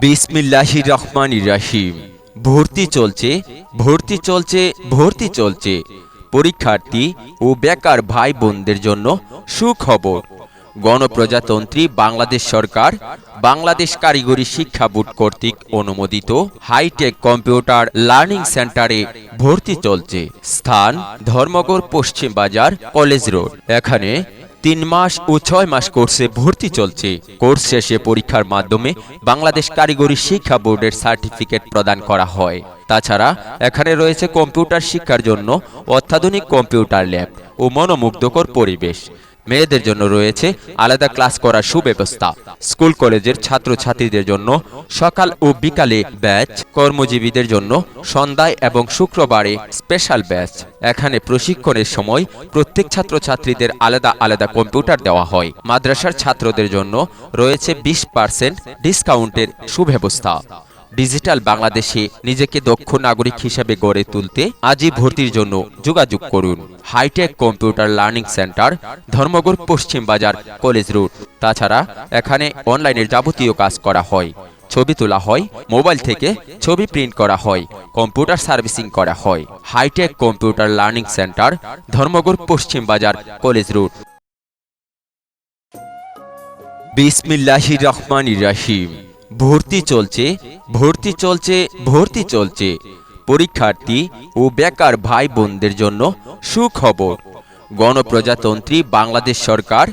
বিসমিল্লাহির রহমানির রহিম। ভর্তি চলছে, ভর্তি চলছে, ভর্তি চলছে। পরীক্ষার্থী ও বেকার ভাই বোনদের জন্য সুখবর। গণপ্রজাতন্ত্রী বাংলাদেশ সরকার বাংলাদেশ কারিগরি শিক্ষা বোর্ড কর্তৃক অনুমোদিত হাইটেক কম্পিউটার লার্নিং সেন্টারে ভর্তি চলছে। স্থান ধর্মগড় পশ্চিম বাজার কলেজ রোড। এখানে 3 মাস ও 6 মাস কোর্সে ভর্তি চলছে। কোর্স শেষে পরীক্ষার মাধ্যমে বাংলাদেশ কারিগরি শিক্ষা বোর্ডের সার্টিফিকেট প্রদান করা হয়। তাছাড়া এখানে রয়েছে কম্পিউটার শিক্ষার জন্য অত্যাধুনিক কম্পিউটার ল্যাব ও মনোমুগ্ধকর পরিবেশ। মেয়েদের জন্য রয়েছে আলাদা ক্লাস করার সুব্যবস্থা। স্কুল কলেজের ছাত্রছাত্রীদের জন্য সকাল ও বিকালে ব্যাচ, কর্মজীবীদের জন্য সন্ধ্যায় এবং শুক্রবারে স্পেশাল ব্যাচ। এখানে প্রশিক্ষণের সময় প্রত্যেক ছাত্রছাত্রীদের আলাদা আলাদা কম্পিউটার দেওয়া হয়। মাদ্রাসার ছাত্রদের জন্য রয়েছে 20% ডিসকাউন্টের সুব্যবস্থা। ডিজিটাল বাংলাদেশে নিজেকে দক্ষ নাগরিক হিসেবে গড়ে তুলতে আজই ভর্তির জন্য যোগাযোগ করুন। Hi tech computer learning centre, Dharmagarh পশ্চিম বাজার কলেজ রোড। তাছাড়া এখানে অনলাইনের যাবতীয় কাজ করা হয়। ছবি তোলা হয়, মোবাইল থেকে ছবি প্রিন্ট করা হয়, কম্পিউটার সার্ভিসিং করা হয়। Hi tech computer learning centre, Dharmagarh পশ্চিম বাজার কলেজ রোড। বিসমিল্লাহির রহমানির রহিম। ভর্তি চলছে, ভর্তি চলছে, ভর্তি চলছে। পরীক্ষার্থী ও বেকার ভাই বোনদের জন্য সুখবর। গণপ্রজাতন্ত্রী বাংলাদেশ সরকার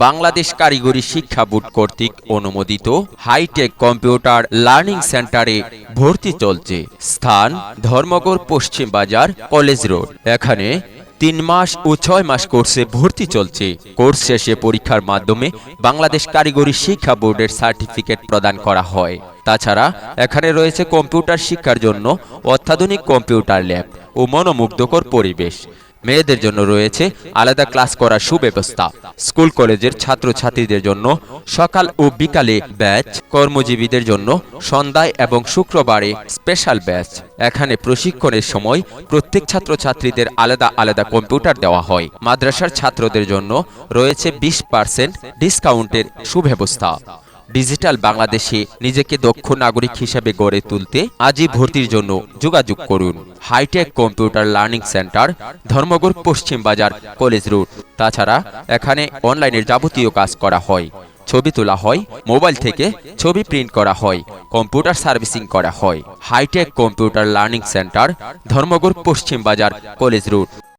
বাংলাদেশ কারিগরি শিক্ষা বোর্ড কর্তৃক অনুমোদিত হাইটেক কম্পিউটার লার্নিং সেন্টারে ভর্তি চলছে। স্থান ধর্মগড় পশ্চিম বাজার কলেজ রোড। এখানে 3 মাস ও 6 মাস কোর্সে ভর্তি চলছে। কোর্স শেষে পরীক্ষার মাধ্যমে বাংলাদেশ কারিগরি শিক্ষা বোর্ডের সার্টিফিকেট প্রদান করা হয়। তাছাড়া এখানে রয়েছে কম্পিউটার শিক্ষার জন্য অত্যাধুনিক কম্পিউটার ল্যাব ও মনোমুগ্ধকর পরিবেশ। মেয়েদের জন্য রয়েছে আলাদা ক্লাস করার সুব্যবস্থা। স্কুল কলেজের ছাত্রছাত্রীদের জন্য সকাল ও বিকালে ব্যাচ, কর্মজীবীদের জন্য সন্ধ্যায় এবং শুক্রবারে স্পেশাল ব্যাচ। এখানে প্রশিক্ষণের সময় প্রত্যেক ছাত্রছাত্রীদের আলাদা আলাদা কম্পিউটার দেওয়া হয়। মাদ্রাসার ছাত্রদের জন্য রয়েছে 20% ডিসকাউন্টের সুব্যবস্থা। ডিজিটাল বাংলাদেশে নিজেকে দক্ষ নাগরিক হিসেবে গড়ে তুলতে আজই ভর্তির জন্য যোগাযোগ করুন। Hi tech computer learning centre, Dharmagarh পশ্চিম বাজার কলেজ রোড। তাছাড়া এখানে অনলাইনের যাবতীয় কাজ করা হয়। ছবি তোলা হয়, মোবাইল থেকে ছবি প্রিন্ট করা হয়, কম্পিউটার সার্ভিসিং করা হয়। Hi tech computer learning centre, Dharmagarh পশ্চিম বাজার কলেজ রোড।